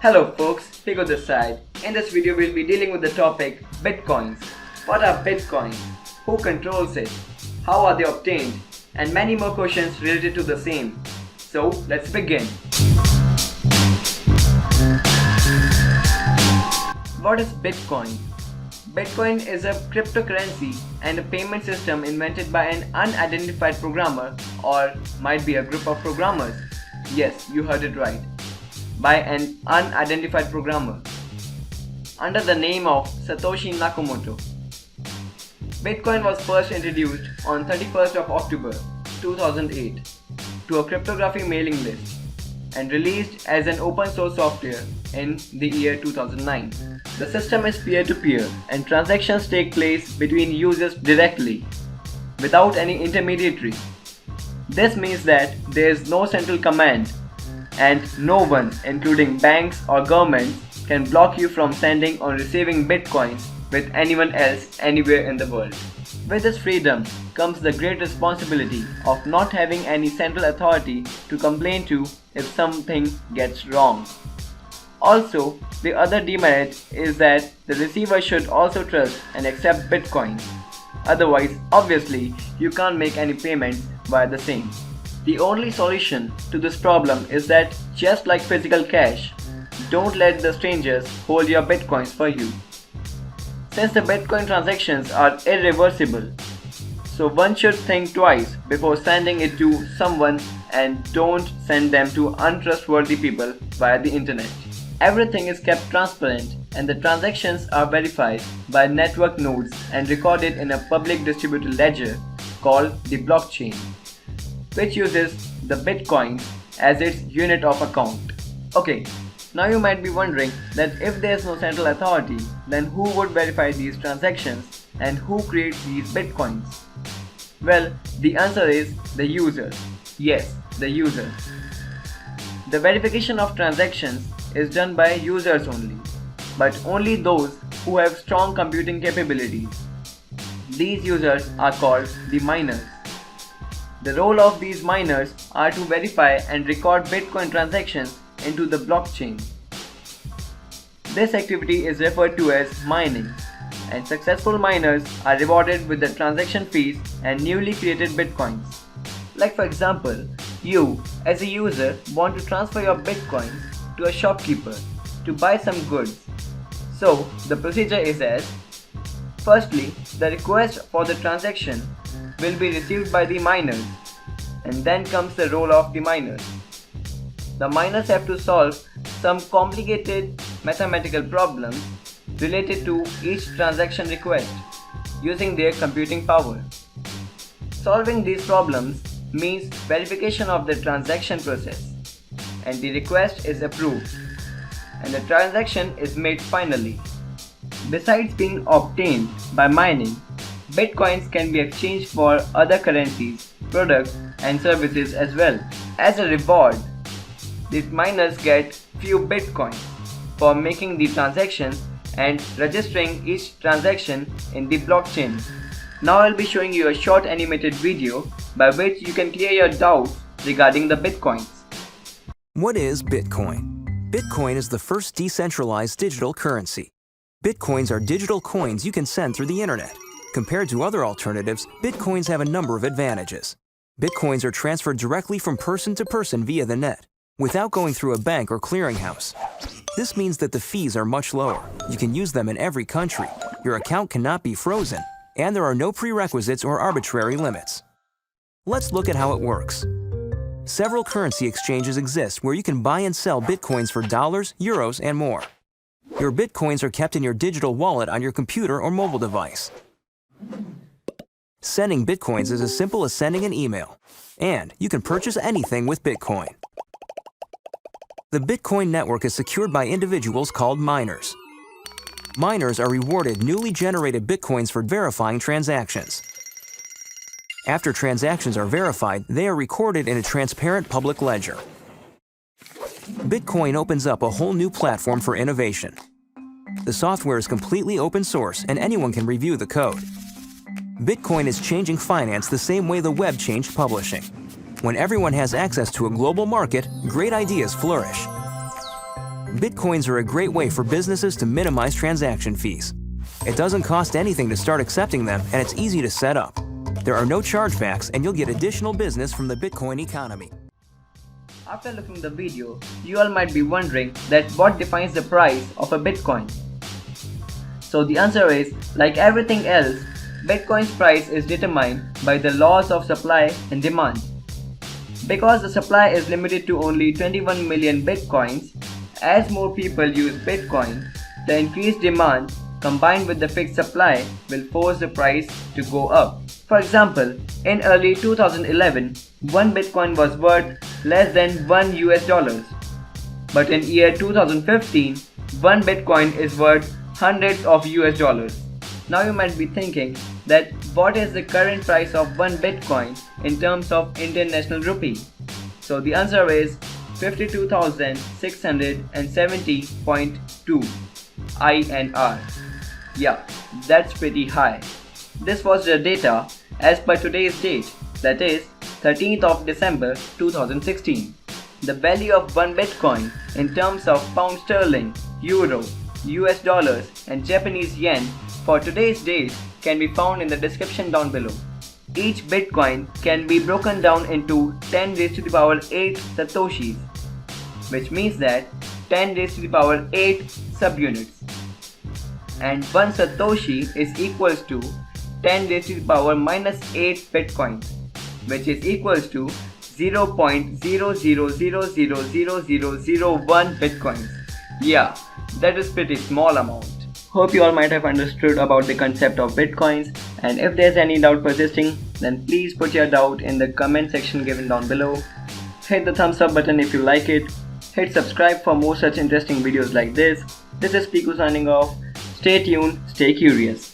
Hello folks, P.I.K.U this side. In this video we'll be dealing with the topic Bitcoins. What are Bitcoins? Who controls it? How are they obtained? And many more questions related to the same. So let's begin. What is Bitcoin? Bitcoin is a cryptocurrency and a payment system invented by an unidentified programmer, or might be a group of programmers. Yes, you heard it right. By an unidentified programmer under the name of Satoshi Nakamoto. Bitcoin was first introduced on 31st of October 2008 to a cryptography mailing list and released as an open source software in the year 2009. The system is peer-to-peer and transactions take place between users directly without any intermediary. This means that there is no central command and no one, including banks or governments, can block you from sending or receiving bitcoins with anyone else anywhere in the world. With this freedom comes the great responsibility of not having any central authority to complain to if something gets wrong. Also, the other demerit is that the receiver should also trust and accept bitcoins. Otherwise, obviously, you can't make any payments via the same. The only solution to this problem is that, just like physical cash, don't let the strangers hold your bitcoins for you. Since the bitcoin transactions are irreversible, so one should think twice before sending it to someone, and don't send them to untrustworthy people via the internet. Everything is kept transparent and the transactions are verified by network nodes and recorded in a public distributed ledger called the blockchain, which uses the Bitcoin as its unit of account. Okay, now you might be wondering that if there is no central authority, then who would verify these transactions and who creates these Bitcoins? Well, the answer is the user. Yes, the user. The verification of transactions is done by users only, but only those who have strong computing capabilities. These users are called the miners. The role of these miners are to verify and record Bitcoin transactions into the blockchain. This activity is referred to as mining, and successful miners are rewarded with the transaction fees and newly created Bitcoins. Like for example, you as a user want to transfer your Bitcoins to a shopkeeper to buy some goods. So the procedure is as: firstly, the request for the transaction will be received by the miners, and then comes the role of the miners. The miners have to solve some complicated mathematical problems related to each transaction request using their computing power. Solving these problems means verification of the transaction process, and the request is approved, and the transaction is made finally. Besides being obtained by mining, Bitcoins can be exchanged for other currencies, products and services as well. As a reward, these miners get few Bitcoins for making the transactions and registering each transaction in the blockchain. Now I'll be showing you a short animated video by which you can clear your doubts regarding the Bitcoins. What is Bitcoin? Bitcoin is the first decentralized digital currency. Bitcoins are digital coins you can send through the internet. Compared to other alternatives, Bitcoins have a number of advantages. Bitcoins are transferred directly from person to person via the net, without going through a bank or clearinghouse. This means that the fees are much lower. You can use them in every country. Your account cannot be frozen, and there are no prerequisites or arbitrary limits. Let's look at how it works. Several currency exchanges exist where you can buy and sell Bitcoins for dollars, euros, and more. Your Bitcoins are kept in your digital wallet on your computer or mobile device. Sending Bitcoins is as simple as sending an email, and you can purchase anything with Bitcoin. The Bitcoin network is secured by individuals called miners. Miners are rewarded newly generated Bitcoins for verifying transactions. After transactions are verified, they are recorded in a transparent public ledger. Bitcoin opens up a whole new platform for innovation. The software is completely open source and anyone can review the code. Bitcoin is changing finance the same way the web changed publishing. When everyone has access to a global market, great ideas flourish. Bitcoins are a great way for businesses to minimize transaction fees. It doesn't cost anything to start accepting them, and it's easy to set up. There are no chargebacks, and you'll get additional business from the Bitcoin economy. After looking at the video, you all might be wondering that what defines the price of a Bitcoin. So the answer is, like everything else, Bitcoin's price is determined by the laws of supply and demand. Because the supply is limited to only 21 million Bitcoins, as more people use Bitcoin, the increased demand combined with the fixed supply will force the price to go up. For example, in early 2011, one Bitcoin was worth less than $1. But in year 2015, one Bitcoin is worth hundreds of $. Now you might be thinking that what is the current price of one Bitcoin in terms of international rupee? So the answer is 52,670.2 INR. Yeah, that's pretty high. This was the data as per today's date, that is 13th of December 2016. The value of one Bitcoin in terms of pound sterling, euro, US dollars and Japanese yen for today's date can be found in the description down below. Each Bitcoin can be broken down into 10 raised to the power 8 Satoshis, which means that 10 raised to the power 8 subunits. And 1 Satoshi is equals to 10 raised to the power minus 8 Bitcoins, which is equals to 0.00000001 Bitcoins. Yeah, that is pretty small amount. Hope you all might have understood about the concept of Bitcoins, and if there's any doubt persisting, then please put your doubt in the comment section given down below. Hit the thumbs up button if you like it. Hit subscribe for more such interesting videos like this. This is P.I.K.U signing off. Stay tuned, stay curious.